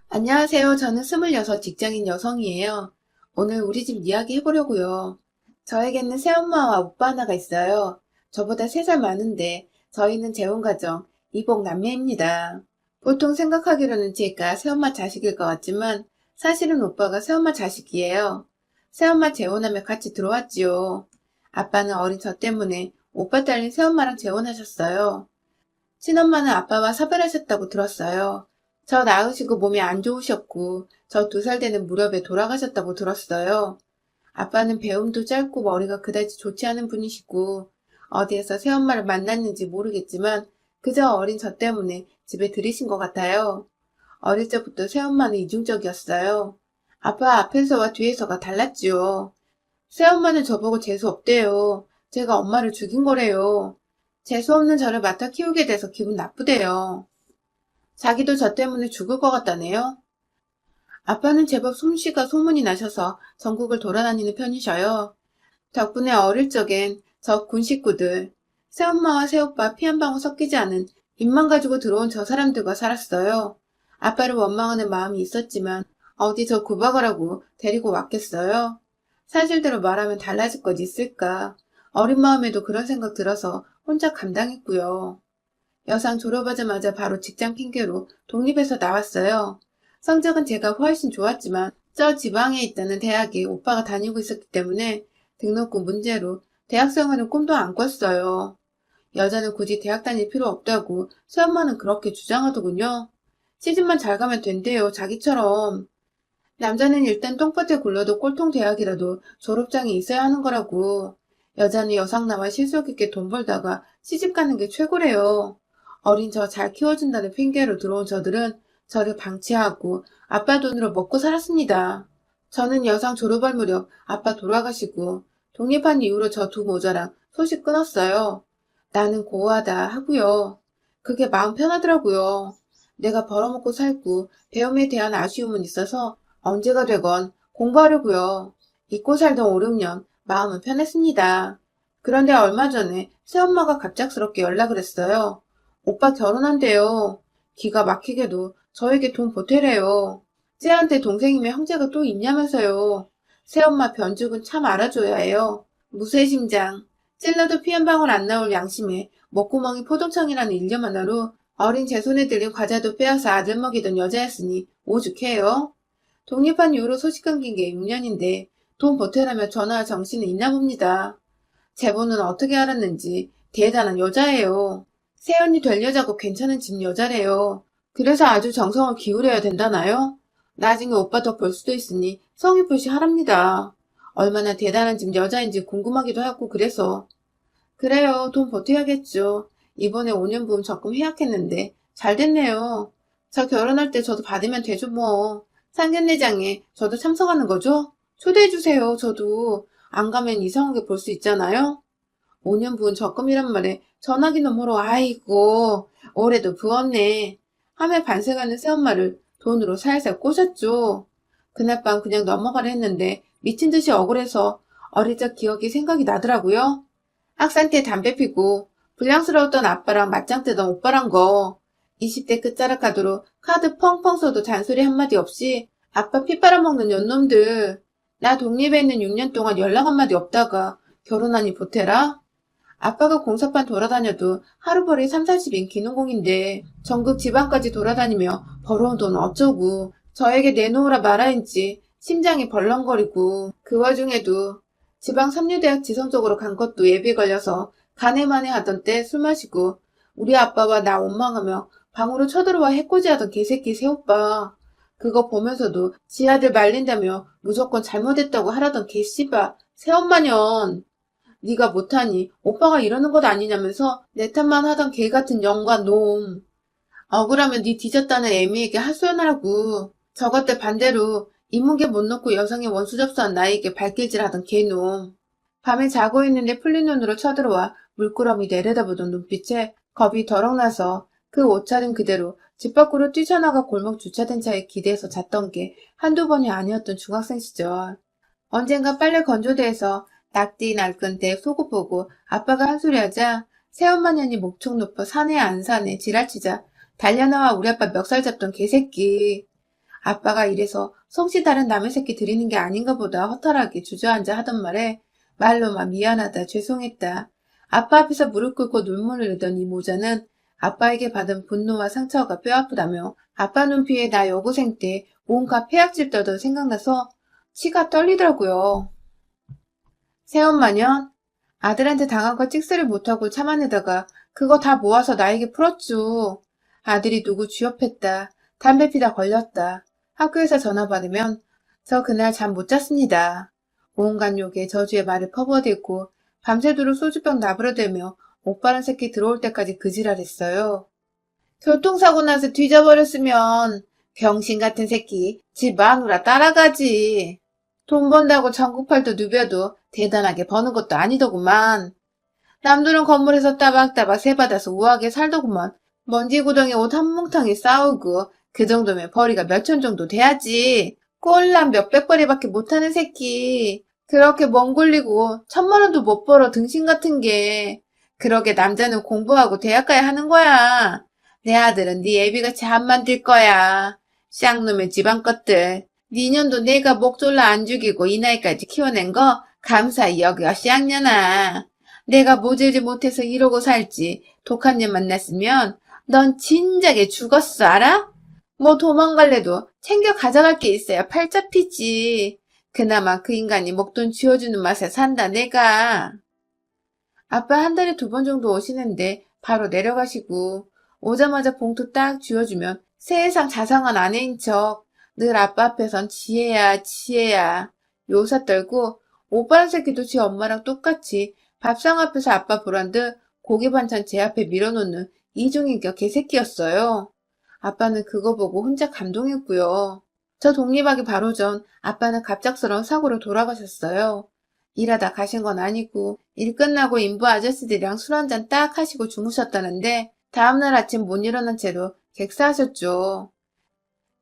안녕하세요. 저는 26 직장인 여성이에요. 오늘 우리 집 이야기 해보려고요. 저에게는 새엄마와 오빠 하나가 있어요. 저보다 3살 많은데 저희는 재혼가정, 이복 남매입니다. 보통 생각하기로는 제가 새엄마 자식일 것 같지만 사실은 오빠가 새엄마 자식이에요. 새엄마 재혼하며 같이 들어왔지요. 아빠는 어린 저 때문에 오빠 딸린 새엄마랑 재혼하셨어요. 친엄마는 아빠와 사별하셨다고 들었어요. 저 낳으시고 몸이 안 좋으셨고 저 2살 되는 무렵에 돌아가셨다고 들었어요. 아빠는 배움도 짧고 머리가 그다지 좋지 않은 분이시고 어디에서 새엄마를 만났는지 모르겠지만 그저 어린 저 때문에 집에 들이신 것 같아요. 어릴 적부터 새엄마는 이중적이었어요. 아빠 앞에서와 뒤에서가 달랐지요. 새엄마는 저보고 재수 없대요. 제가 엄마를 죽인 거래요. 재수 없는 저를 맡아 키우게 돼서 기분 나쁘대요. 자기도 저 때문에 죽을 것 같다네요. 아빠는 제법 솜씨가 소문이 나셔서 전국을 돌아다니는 편이셔요. 덕분에 어릴 적엔 저 군 식구들, 새엄마와 새오빠 피 한 방울 섞이지 않은 입만 가지고 들어온 저 사람들과 살았어요. 아빠를 원망하는 마음이 있었지만 어디 저 구박을 하고 데리고 왔겠어요? 사실대로 말하면 달라질 것 있을까? 어린 마음에도 그런 생각 들어서 혼자 감당했고요. 여상 졸업하자마자 바로 직장 핑계로 독립해서 나왔어요. 성적은 제가 훨씬 좋았지만 저 지방에 있다는 대학에 오빠가 다니고 있었기 때문에 등록금 문제로 대학 생활은 꿈도 안 꿨어요. 여자는 굳이 대학 다닐 필요 없다고 새엄마는 그렇게 주장하더군요. 시집만 잘 가면 된대요, 자기처럼. 남자는 일단 똥밭에 굴러도 꼴통 대학이라도 졸업장이 있어야 하는 거라고. 여자는 여상 나와 실속 있게 돈 벌다가 시집 가는 게 최고래요. 어린 저 잘 키워준다는 핑계로 들어온 저들은 저를 방치하고 아빠 돈으로 먹고 살았습니다. 저는 여상 졸업할 무렵 아빠 돌아가시고 독립한 이후로 저 두 모자랑 소식 끊었어요. 나는 고아다 하고요. 그게 마음 편하더라고요. 내가 벌어먹고 살고 배움에 대한 아쉬움은 있어서 언제가 되건 공부하려고요. 잊고 살던 5, 6년 마음은 편했습니다. 그런데 얼마 전에 새엄마가 갑작스럽게 연락을 했어요. 오빠 결혼한대요. 기가 막히게도 저에게 돈 보태래요. 쟤한테 동생이면 형제가 또 있냐면서요. 새엄마 변죽은 참 알아줘야 해요. 무쇠심장. 찔러도 피 한 방울 안 나올 양심에 목구멍이 포동청이라는 일념 하나로 어린 제 손에 들린 과자도 빼앗아 아들 먹이던 여자였으니 오죽해요. 독립한 이후로 소식 끊긴 게 6년인데 돈 보태라며 전화할 정신은 있나 봅니다. 제보는 어떻게 알았는지 대단한 여자예요. 새언니 될 여자고 괜찮은 집 여자래요. 그래서 아주 정성을 기울여야 된다나요? 나중에 오빠 더 볼 수도 있으니 성의 표시 하랍니다. 얼마나 대단한 집 여자인지 궁금하기도 하고 그래서. 그래요. 돈 보태야겠죠. 이번에 5년 부음 적금 해약했는데 잘 됐네요. 저 결혼할 때 저도 받으면 되죠 뭐. 상견례장에 저도 참석하는 거죠? 초대해주세요. 저도 안 가면 이상하게 볼 수 있잖아요. 5년 부은 적금이란 말에 전화기 너머로 아이고 올해도 부었네 하며 반세가는 새엄마를 돈으로 살살 꼬셨죠. 그날 밤 그냥 넘어가려 했는데 미친 듯이 억울해서 어릴 적 기억이 생각이 나더라고요. 학생 때 담배 피고 불량스러웠던 아빠랑 맞짱 뜨던 오빠란 거. 20대 끝자락 카드로 카드 펑펑 써도 잔소리 한마디 없이 아빠 피 빨아먹는 연놈들. 나 독립해 있는 6년 동안 연락 한마디 없다가 결혼하니 보태라? 아빠가 공사판 돌아다녀도 하루벌이 3, 40인 기농공인데 전국 지방까지 돌아다니며 벌어온 돈 어쩌고 저에게 내놓으라 말아인지 심장이 벌렁거리고 그 와중에도 지방 삼류대학 지성 쪽으로 간 것도 예비 걸려서 가네마네 하던 때 술 마시고 우리 아빠와 나 원망하며 방으로 쳐들어와 해코지하던 개새끼 새오빠 그거 보면서도 지 아들 말린다며 무조건 잘못했다고 하라던 개씨바 새엄마년 네가 못하니 오빠가 이러는 것 아니냐면서 내 탓만 하던 개 같은 영과 놈. 억울하면 네 뒤졌다는 애미에게 하소연하라고. 저것 들 반대로 인문계 못 놓고 여성의 원수 접수한 나에게 발길질하던 개놈. 밤에 자고 있는데 풀린 눈으로 쳐들어와 물끄러미 내려다보던 눈빛에 겁이 더럭 나서 그 옷차림 그대로 집 밖으로 뛰쳐나가 골목 주차된 차에 기대서 잤던 게 한두 번이 아니었던 중학생 시절. 언젠가 빨래 건조대에서 낙디 날끈 대 속옷 보고 아빠가 한 소리 하자 새엄마년이 목청 높아 사네 안 사네 지랄치자 달려나와 우리 아빠 멱살 잡던 개새끼. 아빠가 이래서 솜씨 다른 남의 새끼 들이는 게 아닌가 보다 허탈하게 주저앉아 하던 말에 말로만 미안하다, 죄송했다. 아빠 앞에서 무릎 꿇고 눈물을 흘리던 이 모자는 아빠에게 받은 분노와 상처가 뼈아프다며 아빠 눈피에 나 여고생 때 온갖 폐악질 떠던 생각나서 치가 떨리더라고요. 새엄마년 아들한테 당한 거 찍스를 못하고 참아내다가 그거 다 모아서 나에게 풀었죠. 아들이 누구 쥐업했다. 담배 피다 걸렸다. 학교에서 전화 받으면 저 그날 잠 못 잤습니다. 온갖 욕에 저주의 말을 퍼부어대고 밤새도록 소주병 나부려대며 오빠란 새끼 들어올 때까지 그지랄했어요. 교통사고 나서 뒤져버렸으면 병신 같은 새끼 집 마누라 따라가지. 돈 번다고 전국팔도 누벼도 대단하게 버는 것도 아니더구만. 남들은 건물에서 따박따박 세받아서 우아하게 살더구만. 먼지 구덩이 옷 한 뭉텅이 싸우고 그 정도면 벌이가 몇천 정도 돼야지. 꼴랑 몇백 벌이밖에 못하는 새끼. 그렇게 멍 굴리고 1,000만 원도 못 벌어 등신 같은 게. 그러게 남자는 공부하고 대학 가야 하는 거야. 내 아들은 네 애비같이 안 만들 거야. 쌍놈의 집안 것들. 니년도 내가 목 졸라 안 죽이고 이 나이까지 키워낸 거 감사히 여겨 쌍년아. 내가 모질지 못해서 이러고 살지. 독한 년 만났으면 넌 진작에 죽었어, 알아? 뭐 도망갈래도 챙겨 가져갈 게 있어야 팔 잡히지. 그나마 그 인간이 목돈 쥐어주는 맛에 산다, 내가. 아빠 한 달에 2번 정도 오시는데 바로 내려가시고 오자마자 봉투 딱 쥐어주면 세상 자상한 아내인 척 늘 아빠 앞에선 지혜야 지혜야 요사 떨고 오빠란 새끼도 지 엄마랑 똑같이 밥상 앞에서 아빠 보란 듯 고기 반찬 제 앞에 밀어놓는 이중인격 개새끼였어요. 아빠는 그거 보고 혼자 감동했고요. 저 독립하기 바로 전 아빠는 갑작스러운 사고로 돌아가셨어요. 일하다 가신 건 아니고 일 끝나고 인부 아저씨들이랑 술 한잔 딱 하시고 주무셨다는데 다음날 아침 못 일어난 채로 객사하셨죠.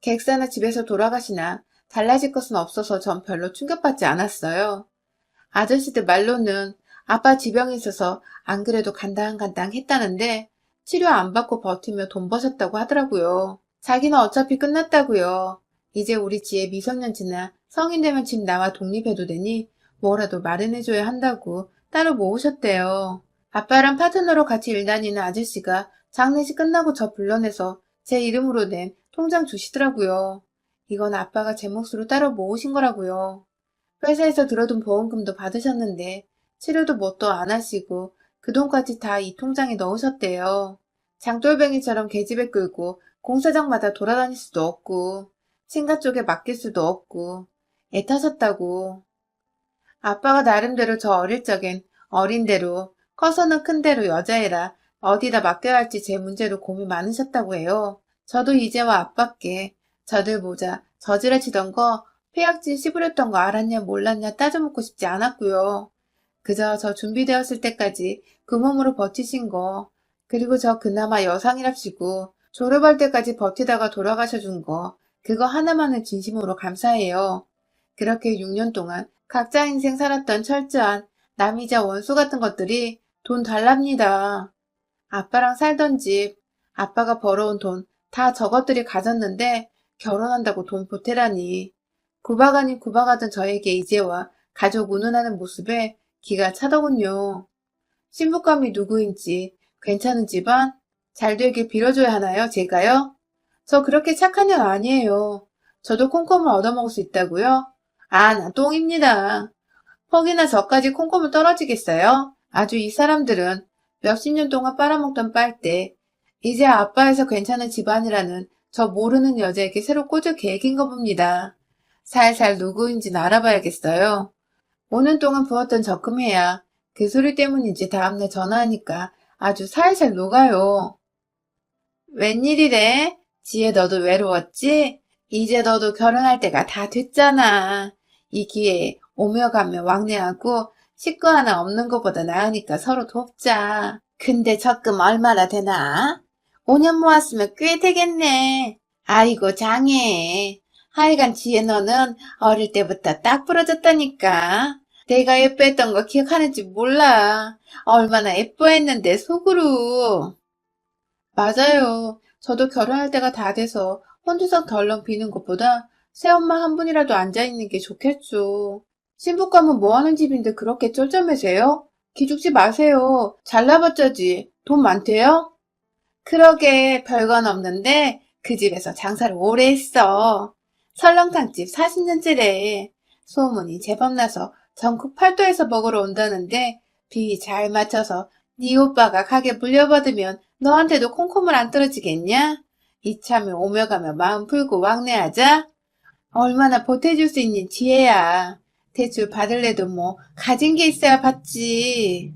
객사나 집에서 돌아가시나 달라질 것은 없어서 전 별로 충격받지 않았어요. 아저씨들 말로는 아빠 지병이 있어서 안 그래도 간당간당 했다는데 치료 안 받고 버티며 돈 버셨다고 하더라고요. 자기는 어차피 끝났다고요. 이제 우리 지혜 미성년지나 성인 되면 집 나와 독립해도 되니 뭐라도 마련해줘야 한다고 따로 모으셨대요. 아빠랑 파트너로 같이 일 다니는 아저씨가 장례식 끝나고 저 불러내서 제 이름으로 낸 통장 주시더라고요. 이건 아빠가 제 몫으로 따로 모으신 거라고요. 회사에서 들어둔 보험금도 받으셨는데 치료도 뭣도 안 하시고 그 돈까지 다 이 통장에 넣으셨대요. 장돌뱅이처럼 계집애 끌고 공사장마다 돌아다닐 수도 없고 친가 쪽에 맡길 수도 없고 애타셨다고. 아빠가 나름대로 저 어릴 적엔 어린 대로 커서는 큰 대로 여자애라 어디다 맡겨야 할지 제 문제로 고민 많으셨다고 해요. 저도 이제와 아빠께 저들 보자 저지랄치던 거 폐악질 씹으렸던 거 알았냐 몰랐냐 따져묻고 싶지 않았고요. 그저 저 준비되었을 때까지 그 몸으로 버티신 거 그리고 저 그나마 여상이랍시고 졸업할 때까지 버티다가 돌아가셔준 거 그거 하나만은 진심으로 감사해요. 그렇게 6년 동안 각자 인생 살았던 철저한 남이자 원수 같은 것들이 돈 달랍니다. 아빠랑 살던 집, 아빠가 벌어온 돈 다 저것들이 가졌는데 결혼한다고 돈 보태라니. 구박 아닌 구박하던 저에게 이제와 가족 운운하는 모습에 기가 차더군요. 신부감이 누구인지 괜찮은 집안? 잘 되길 빌어줘야 하나요, 제가요? 저 그렇게 착한 년 아니에요. 저도 콩콩을 얻어먹을 수 있다고요? 아, 나 똥입니다. 퍽이나 저까지 콩콩을 떨어지겠어요? 아주 이 사람들은 몇십 년 동안 빨아먹던 빨대, 이제 아빠에서 괜찮은 집안이라는 저 모르는 여자에게 새로 꽂을 계획인가 봅니다. 살살 누구인지는 알아봐야겠어요. 5년 동안 부었던 적금해야 그 소리 때문인지 다음날 전화하니까 아주 살살 녹아요. 웬일이래? 지혜 너도 외로웠지? 이제 너도 결혼할 때가 다 됐잖아. 이 기회에 오며 가며 왕래하고 식구 하나 없는 것보다 나으니까 서로 돕자. 근데 적금 얼마나 되나? 5년 모았으면 꽤 되겠네. 아이고 장해. 하여간 지혜 너는 어릴 때부터 딱 부러졌다니까. 내가 예뻐했던 거 기억하는지 몰라. 얼마나 예뻐했는데 속으로. 맞아요. 저도 결혼할 때가 다 돼서 혼자서 덜렁 비는 것보다 새엄마 한 분이라도 앉아있는 게 좋겠죠. 신부감은 뭐하는 집인데 그렇게 쩔쩔매세요? 기죽지 마세요. 잘나봤자지. 돈 많대요? 그러게 별건 없는데 그 집에서 장사를 오래 했어. 설렁탕집 40년째래. 소문이 제법 나서 전국 팔도에서 먹으러 온다는데 비 잘 맞춰서 네 오빠가 가게 물려받으면 너한테도 콩콩물 안 떨어지겠냐? 이참에 오며 가며 마음 풀고 왕래하자. 얼마나 보태줄 수 있는 지혜야. 대출 받을래도 뭐 가진 게 있어야 받지.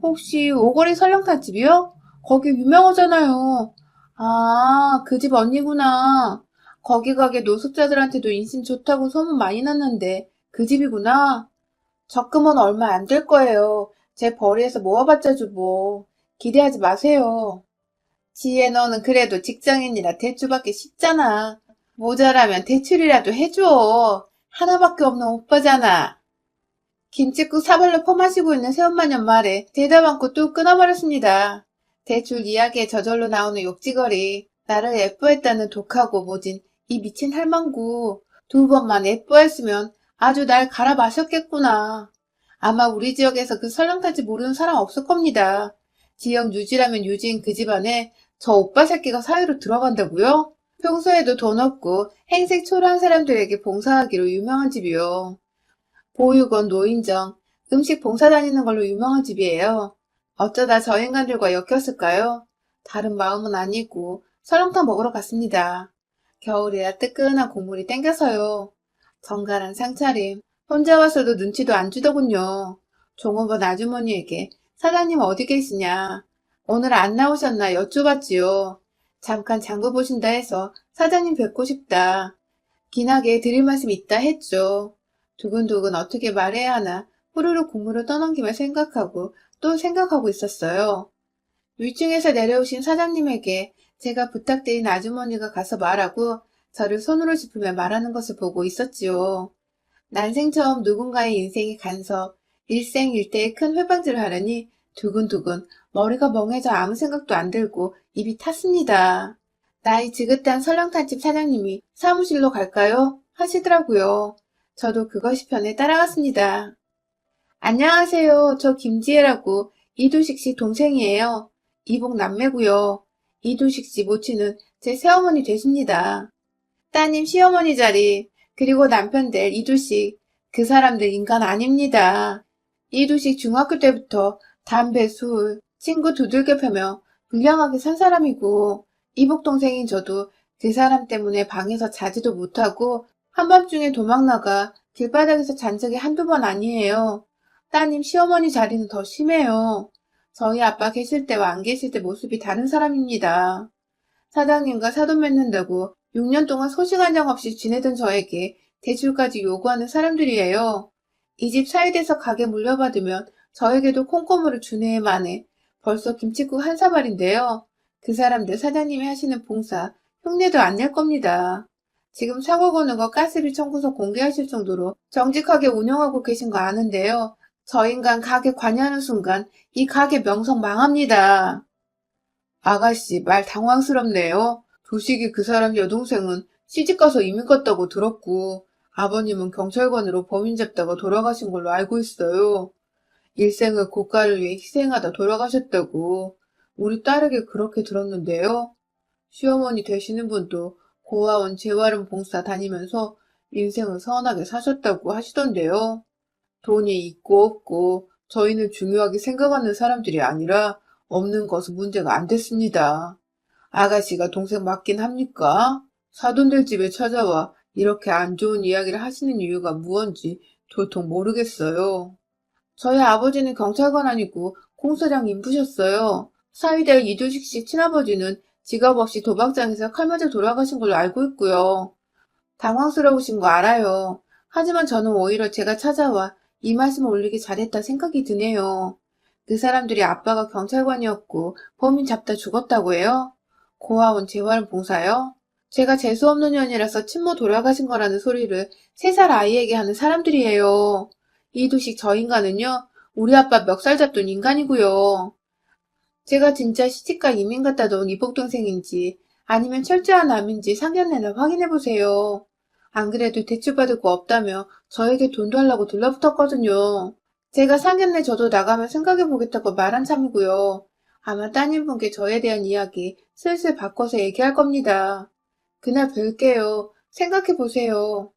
혹시 오거리 설렁탕집이요? 거기 유명하잖아요. 아, 그 집 언니구나. 거기 가게 노숙자들한테도 인심 좋다고 소문 많이 났는데 그 집이구나. 적금은 얼마 안 될 거예요. 제 벌이에서 모아봤자 주고. 기대하지 마세요. 지혜 너는 그래도 직장인이라 대출받기 쉽잖아. 모자라면 대출이라도 해줘. 하나밖에 없는 오빠잖아. 김칫국 사발로 퍼마시고 있는 새엄마년 말에 대답 않고 뚝 끊어버렸습니다. 대출 이야기에 저절로 나오는 욕지거리, 나를 예뻐했다는 독하고 모진 이 미친 할망구, 두 번만 예뻐했으면 아주 날 갈아 마셨겠구나. 아마 우리 지역에서 그 설렁탕집 모르는 사람 없을 겁니다. 지역 유지라면 유지인 그 집안에 저 오빠 새끼가 사이로 들어간다고요? 평소에도 돈 없고 행색 초라한 사람들에게 봉사하기로 유명한 집이요. 보육원, 노인정, 음식 봉사 다니는 걸로 유명한 집이에요. 어쩌다 저 인간들과 엮였을까요? 다른 마음은 아니고 설렁탕 먹으러 갔습니다. 겨울이라 뜨끈한 국물이 땡겨서요. 정갈한 상차림, 혼자 와서도 눈치도 안 주더군요. 종업원 아주머니에게 사장님 어디 계시냐? 오늘 안 나오셨나 여쭈봤지요. 잠깐 장부 보신다 해서 사장님 뵙고 싶다. 긴하게 드릴 말씀 있다 했죠. 두근두근 어떻게 말해야 하나 후루룩 국물을 떠넘기며 생각하고 또 생각하고 있었어요. 위층에서 내려오신 사장님에게 제가 부탁드린 아주머니가 가서 말하고 저를 손으로 짚으며 말하는 것을 보고 있었지요. 난생 처음 누군가의 인생의 간섭, 일생일대의 큰 회방질을 하려니 두근두근 머리가 멍해져 아무 생각도 안 들고 입이 탔습니다. 나이 지긋한 설렁탕집 사장님이 사무실로 갈까요? 하시더라고요. 저도 그것이 편해 따라갔습니다. 안녕하세요. 저 김지혜라고 이두식 씨 동생이에요. 이복 남매고요. 이두식 씨 모친은 제 새어머니 되십니다. 따님 시어머니 자리, 그리고 남편 될 이두식, 그 사람들 인간 아닙니다. 이두식 중학교 때부터 담배, 술, 친구 두들겨 패며 불량하게 산 사람이고, 이복 동생인 저도 그 사람 때문에 방에서 자지도 못하고 한밤중에 도망나가 길바닥에서 잔 적이 한두 번 아니에요. 따님 시어머니 자리는 더 심해요. 저희 아빠 계실 때와 안 계실 때 모습이 다른 사람입니다. 사장님과 사돈 맺는다고 6년 동안 소식 한 장 없이 지내던 저에게 대출까지 요구하는 사람들이에요. 이 집 사이돼서 가게 물려받으면 저에게도 콩고물을 주네 마네. 벌써 김칫국 한 사발인데요. 그 사람들 사장님이 하시는 봉사 흉내도 안 낼 겁니다. 지금 사고 거는 거 가스비 청구서 공개하실 정도로 정직하게 운영하고 계신 거 아는데요. 저 인간 가게 관여하는 순간 이 가게 명성 망합니다. 아가씨, 말 당황스럽네요. 조식이 그 사람 여동생은 시집가서 이민 갔다고 들었고, 아버님은 경찰관으로 범인 잡다가 돌아가신 걸로 알고 있어요. 일생을 국가를 위해 희생하다 돌아가셨다고. 우리 딸에게 그렇게 들었는데요. 시어머니 되시는 분도 고아원 재활원 봉사 다니면서 인생을 선하게 사셨다고 하시던데요. 돈이 있고 없고 저희는 중요하게 생각하는 사람들이 아니라 없는 것은 문제가 안 됐습니다. 아가씨가 동생 맞긴 합니까? 사돈들 집에 찾아와 이렇게 안 좋은 이야기를 하시는 이유가 무언지 도통 모르겠어요. 저희 아버지는 경찰관 아니고 공사장 인부셨어요. 사위될 이두식 씨 친아버지는 직업 없이 도박장에서 칼 맞아 돌아가신 걸로 알고 있고요. 당황스러우신 거 알아요. 하지만 저는 오히려 제가 찾아와 이 말씀을 올리기 잘했다 생각이 드네요. 그 사람들이 아빠가 경찰관이었고 범인 잡다 죽었다고 해요? 고아원 재활 봉사요? 제가 재수없는 년이라서 친모 돌아가신 거라는 소리를 3살 아이에게 하는 사람들이에요. 이두식 저 인간은요, 우리 아빠 멱살 잡던 인간이고요. 제가 진짜 시집가 이민 갔다 온 이복 동생인지 아니면 철저한 암인지 상견례나 확인해보세요. 안 그래도 대출받을 거 없다며 저에게 돈 달라고 들러붙었거든요. 제가 상견례 저도 나가면 생각해보겠다고 말한 참이고요. 아마 따님분께 저에 대한 이야기 슬슬 바꿔서 얘기할 겁니다. 그날 뵐게요. 생각해보세요.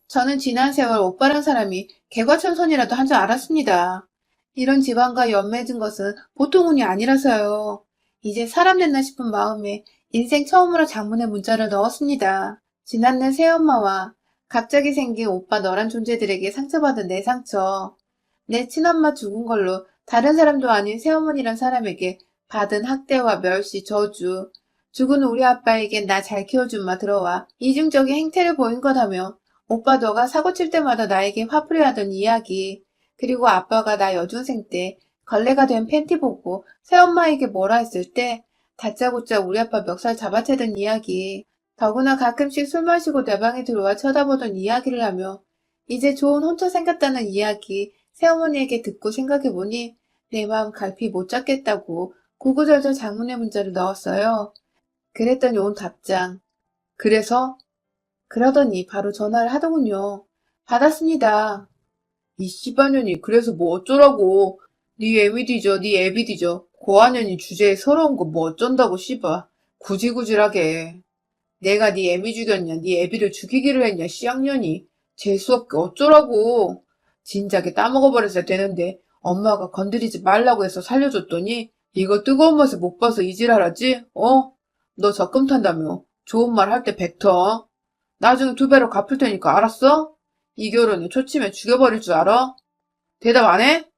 저는 지난 세월 오빠란 사람이 개과천선이라도 한 줄 알았습니다. 이런 집안과 연맺은 것은 보통 운이 아니라서요. 이제 사람 됐나 싶은 마음에 인생 처음으로 장문의 문자를 넣었습니다. 지난날 새엄마와 갑자기 생긴 오빠 너란 존재들에게 상처받은 내 상처. 내 친엄마 죽은 걸로 다른 사람도 아닌 새어머니란 사람에게 받은 학대와 멸시, 저주. 죽은 우리 아빠에겐 나 잘 키워준 마 들어와 이중적인 행태를 보인 거다며 오빠 너가 사고 칠 때마다 나에게 화풀이 하던 이야기. 그리고 아빠가 나 여중생 때 걸레가 된 팬티 보고 새엄마에게 뭐라 했을 때 다짜고짜 우리 아빠 멱살 잡아채던 이야기. 더구나 가끔씩 술 마시고 내 방에 들어와 쳐다보던 이야기를 하며 이제 좋은 혼처 생겼다는 이야기 새어머니에게 듣고 생각해보니 내 마음 갈피 못 잡겠다고 구구절절 장문의 문자를 넣었어요. 그랬더니 온 답장. 그래서? 그러더니 바로 전화를 하더군요. 받았습니다. 이 씨발년이 그래서 뭐 어쩌라고. 네 애미 뒤져 네 애비 뒤져 고아년이 주제에 서러운 거 뭐 어쩐다고 씨발. 구질구질하게. 내가 네 애미 죽였냐 네 애비를 죽이기로 했냐 씨양년이. 재수없게 어쩌라고. 진작에 따먹어버렸어야 되는데 엄마가 건드리지 말라고 해서 살려줬더니 이거 뜨거운 맛을 못 봐서 이질하라지? 어? 너 적금 탄다며. 좋은 말 할 때 뱉어. 나중에 2배로 갚을 테니까 알았어? 이 결혼에 초치면 죽여버릴 줄 알아? 대답 안 해?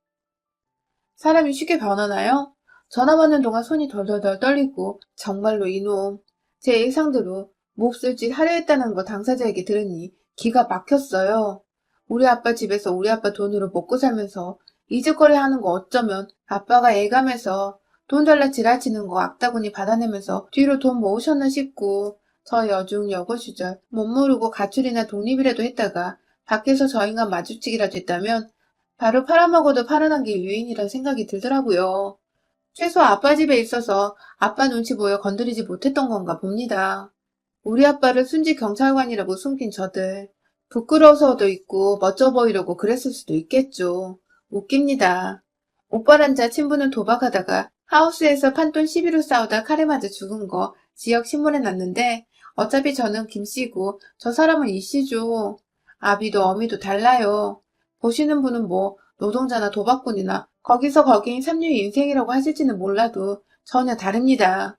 사람이 쉽게 변하나요? 전화 받는 동안 손이 덜덜덜 떨리고 정말로 이놈. 제 예상대로 몹쓸 짓 하려 했다는 거 당사자에게 들으니 기가 막혔어요. 우리 아빠 집에서 우리 아빠 돈으로 먹고 살면서 이직거리 하는 거 어쩌면 아빠가 애감해서 돈 달라 지랄치는 거 악다구니 받아내면서 뒤로 돈 모으셨나 싶고 저 여중 여고 시절 못 모르고 가출이나 독립이라도 했다가 밖에서 저 인간 마주치기라도 했다면 바로 팔아먹어도 팔아난 게 유인이란 생각이 들더라고요. 최소 아빠 집에 있어서 아빠 눈치 보여 건드리지 못했던 건가 봅니다. 우리 아빠를 순직 경찰관이라고 숨긴 저들. 부끄러워서도 있고 멋져 보이려고 그랬을 수도 있겠죠. 웃깁니다. 오빠란 자 친부는 도박하다가 하우스에서 판돈 시비로 싸우다 칼에 맞아 죽은 거 지역 신문에 났는데 어차피 저는 김씨고 저 사람은 이씨죠. 아비도 어미도 달라요. 보시는 분은 뭐 노동자나 도박꾼이나 거기서 거기인 삼류의 인생이라고 하실지는 몰라도 전혀 다릅니다.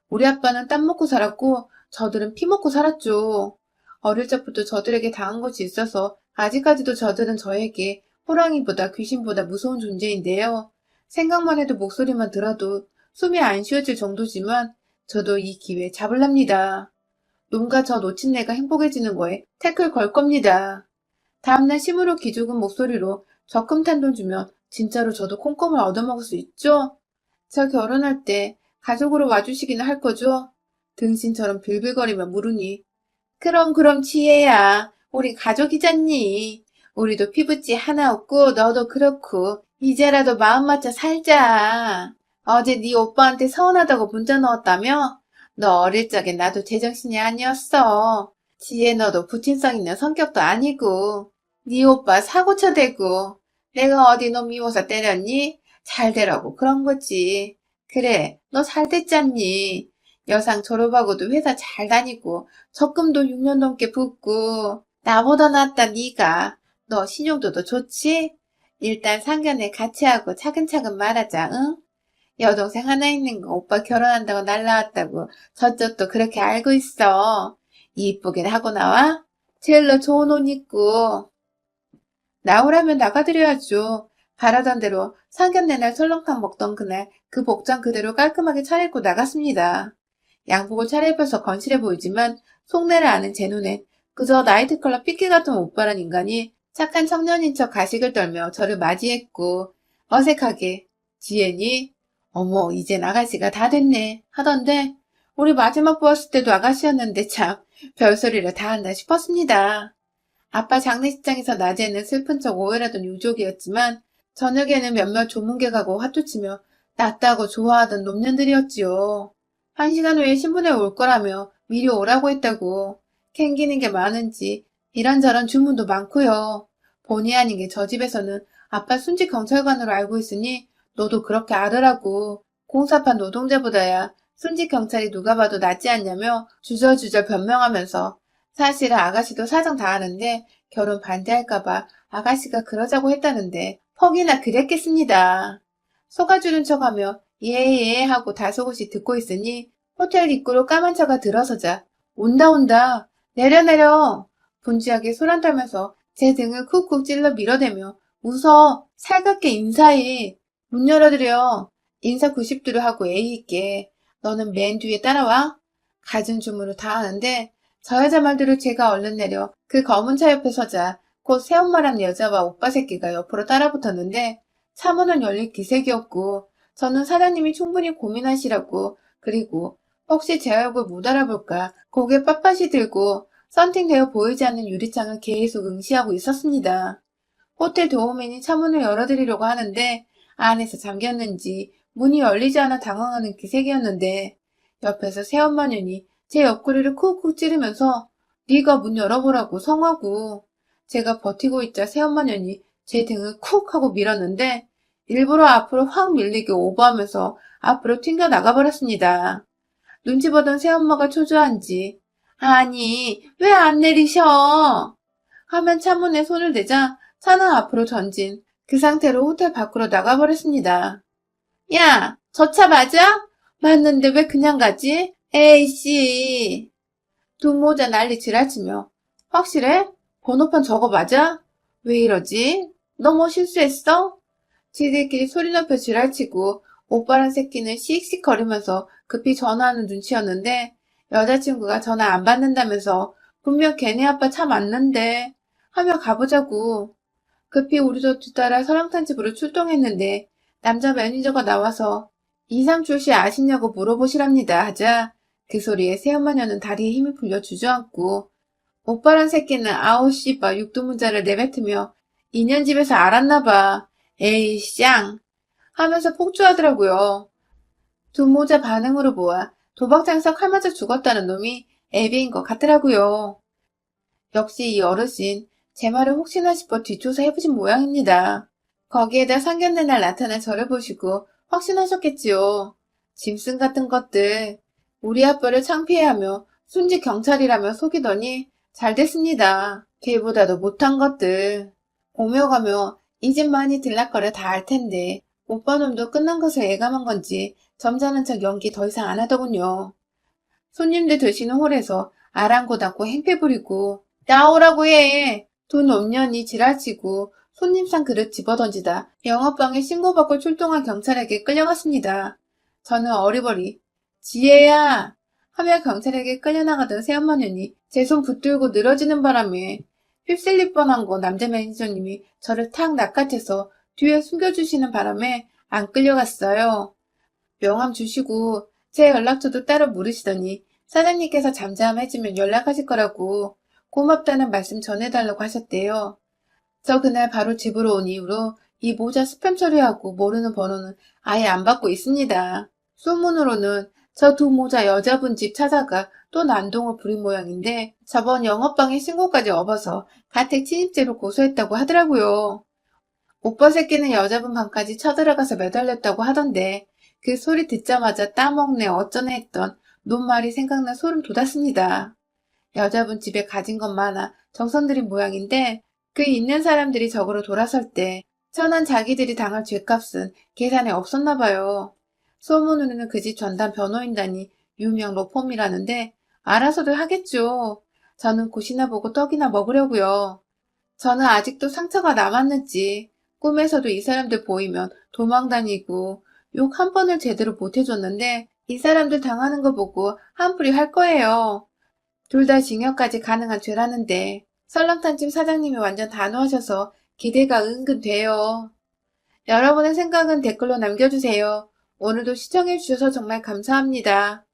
우리 아빠는 땀 먹고 살았고 저들은 피 먹고 살았죠. 어릴 적부터 저들에게 당한 것이 있어서 아직까지도 저들은 저에게 호랑이보다 귀신보다 무서운 존재인데요. 생각만 해도 목소리만 들어도 숨이 안 쉬어질 정도지만 저도 이 기회 잡을랍니다. 놈과 저 놓친 내가 행복해지는 거에 태클 걸 겁니다. 다음날 심으로 기죽은 목소리로 적금 탄 돈 주면 진짜로 저도 콩콩을 얻어먹을 수 있죠? 저 결혼할 때 가족으로 와주시기는 할 거죠? 등신처럼 빌빌거리며 물으니 그럼 지혜야 우리 가족이잖니. 우리도 피부찌 하나 없고 너도 그렇고 이제라도 마음 맞춰 살자. 어제 네 오빠한테 서운하다고 문자 넣었다며? 너 어릴 적엔 나도 제정신이 아니었어. 지혜 너도 부친성 있는 성격도 아니고 네 오빠 사고쳐 대고 내가 어디 너 미워서 때렸니? 잘 되라고 그런 거지. 그래 너 잘 됐잖니. 여상 졸업하고도 회사 잘 다니고 적금도 6년 넘게 붓고 나보다 낫다 네가. 너 신용도도 좋지? 일단 상견례 같이 하고 차근차근 말하자 응? 여동생 하나 있는 거 오빠 결혼한다고 날라왔다고 저쪽도 그렇게 알고 있어. 이쁘게 하고 나와? 제일로 좋은 옷 입고. 나오라면 나가드려야죠. 바라던 대로 상견례 날 설렁탕 먹던 그날 그 복장 그대로 깔끔하게 차려입고 나갔습니다. 양복을 차려입어서 건실해 보이지만 속내를 아는 제 눈엔 그저 나이트클럽 삐끼 같은 오빠란 인간이 착한 청년인 척 가식을 떨며 저를 맞이했고 어색하게 지혜니? 어머 이젠 아가씨가 다 됐네 하던데 우리 마지막 보았을 때도 아가씨였는데 참 별소리를 다 한다 싶었습니다. 아빠 장례식장에서 낮에는 슬픈 척 오열하던 유족이었지만 저녁에는 몇몇 조문객하고 화투치며 낫다고 좋아하던 놈년들이었지요. 1시간 후에 신분회 올 거라며 미리 오라고 했다고. 캥기는 게 많은지 이런저런 주문도 많고요. 본의 아니게 저 집에서는 아빠 순직 경찰관으로 알고 있으니 너도 그렇게 알으라고. 공사판 노동자보다야 순직 경찰이 누가 봐도 낫지 않냐며 주절주절 변명하면서 사실은 아가씨도 사정 다 아는데 결혼 반대할까봐 아가씨가 그러자고 했다는데 퍽이나 그랬겠습니다. 속아주는 척하며 예예 하고 다소곳이 듣고 있으니 호텔 입구로 까만 차가 들어서자 온다 온다 내려 내려 분주하게 소란 떨면서 제 등을 쿡쿡 찔러 밀어대며 웃어 살갑게 인사해 문 열어드려 인사 90도로 하고 예의 있게 너는 맨 뒤에 따라와 갖은 주문을 다 하는데 저 여자 말대로 제가 얼른 내려 그 검은 차 옆에 서자 곧 새엄마라는 여자와 오빠 새끼가 옆으로 따라붙었는데 차문은 열릴 기색이었고 저는 사장님이 충분히 고민하시라고 그리고 혹시 제 얼굴 못 알아볼까 고개 빳빳이 들고 썬팅되어 보이지 않는 유리창을 계속 응시하고 있었습니다. 호텔 도우맨이 차문을 열어드리려고 하는데 안에서 잠겼는지 문이 열리지 않아 당황하는 기색이었는데 옆에서 새엄마년이 제 옆구리를 쿡쿡 찌르면서 네가 문 열어보라고 성하고 제가 버티고 있자 새엄마년이 제 등을 쿡 하고 밀었는데 일부러 앞으로 확 밀리게 오버하면서 앞으로 튕겨 나가버렸습니다. 눈치 보던 새엄마가 초조한지 아니 왜 안 내리셔? 하면 차문에 손을 대자 차는 앞으로 전진 그 상태로 호텔 밖으로 나가버렸습니다. 야, 저 차 맞아? 맞는데 왜 그냥 가지? 에이씨. 두모자 난리 지랄치며 확실해? 번호판 저거 맞아? 왜 이러지? 너 뭐 실수했어? 지들끼리 소리 높여 지랄치고 오빠란 새끼는 씩씩거리면서 급히 전화하는 눈치였는데 여자친구가 전화 안 받는다면서 분명 걔네 아빠 차 맞는데 하며 가보자고. 급히 우리도 뒤따라 설렁탕 집으로 출동했는데 남자 매니저가 나와서 이상출 씨 아시냐고 물어보시랍니다 하자 그 소리에 새엄마녀는 다리에 힘이 풀려 주저앉고 오빠란 새끼는 아우 씨바 육두문자를 내뱉으며 인연 집에서 알았나봐. 에이 쌍 하면서 폭주하더라고요. 두모자 반응으로 보아 도박장에서 칼 맞아 죽었다는 놈이 애비인 것 같더라고요. 역시 이 어르신 제 말을 혹시나 싶어 뒷조사 해보신 모양입니다. 거기에다 상견례 날 나타난 저를 보시고 확신하셨겠지요. 짐승 같은 것들. 우리 아빠를 창피해하며 순직 경찰이라며 속이더니 잘 됐습니다. 걔보다도 못한 것들. 오며 가며 이 집 많이 들락거려 다 알 텐데 오빠 놈도 끝난 것을 예감한 건지 점잖은 척 연기 더 이상 안 하더군요. 손님들 드시는 홀에서 아랑곳하고 행패 부리고 나오라고 해. 돈 없냐니 지랄치고 손님상 그릇 집어던지다 영업방에 신고받고 출동한 경찰에게 끌려갔습니다. 저는 어리버리 지혜야 하며 경찰에게 끌려나가던 새엄마년이 제 손 붙들고 늘어지는 바람에 휩쓸릴 뻔한 거 남자 매니저님이 저를 탁 낚아채서 뒤에 숨겨주시는 바람에 안 끌려갔어요. 명함 주시고 제 연락처도 따로 물으시더니 사장님께서 잠잠해지면 연락하실 거라고 고맙다는 말씀 전해달라고 하셨대요. 저 그날 바로 집으로 온 이후로 이 모자 스팸 처리하고 모르는 번호는 아예 안 받고 있습니다. 소문으로는 저 두 모자 여자분 집 찾아가 또 난동을 부린 모양인데 저번 영업방에 신고까지 업어서 가택 침입죄로 고소했다고 하더라고요. 오빠 새끼는 여자분 방까지 쳐들어가서 매달렸다고 하던데 그 소리 듣자마자 따먹네 어쩌네 했던 놈말이 생각나 소름 돋았습니다. 여자분 집에 가진 것 많아 정성 들인 모양인데 그 있는 사람들이 적으로 돌아설 때 천한 자기들이 당할 죗값은 계산에 없었나 봐요. 소문으로는 그 집 전담 변호인단이 유명 로펌이라는데 알아서들 하겠죠. 저는 곳이나 보고 떡이나 먹으려고요. 저는 아직도 상처가 남았는지 꿈에서도 이 사람들 보이면 도망다니고 욕 한 번을 제대로 못 해줬는데 이 사람들 당하는 거 보고 한풀이 할 거예요. 둘 다 징역까지 가능한 죄라는데 설렁탕집 사장님이 완전 단호하셔서 기대가 은근 돼요. 여러분의 생각은 댓글로 남겨주세요. 오늘도 시청해주셔서 정말 감사합니다.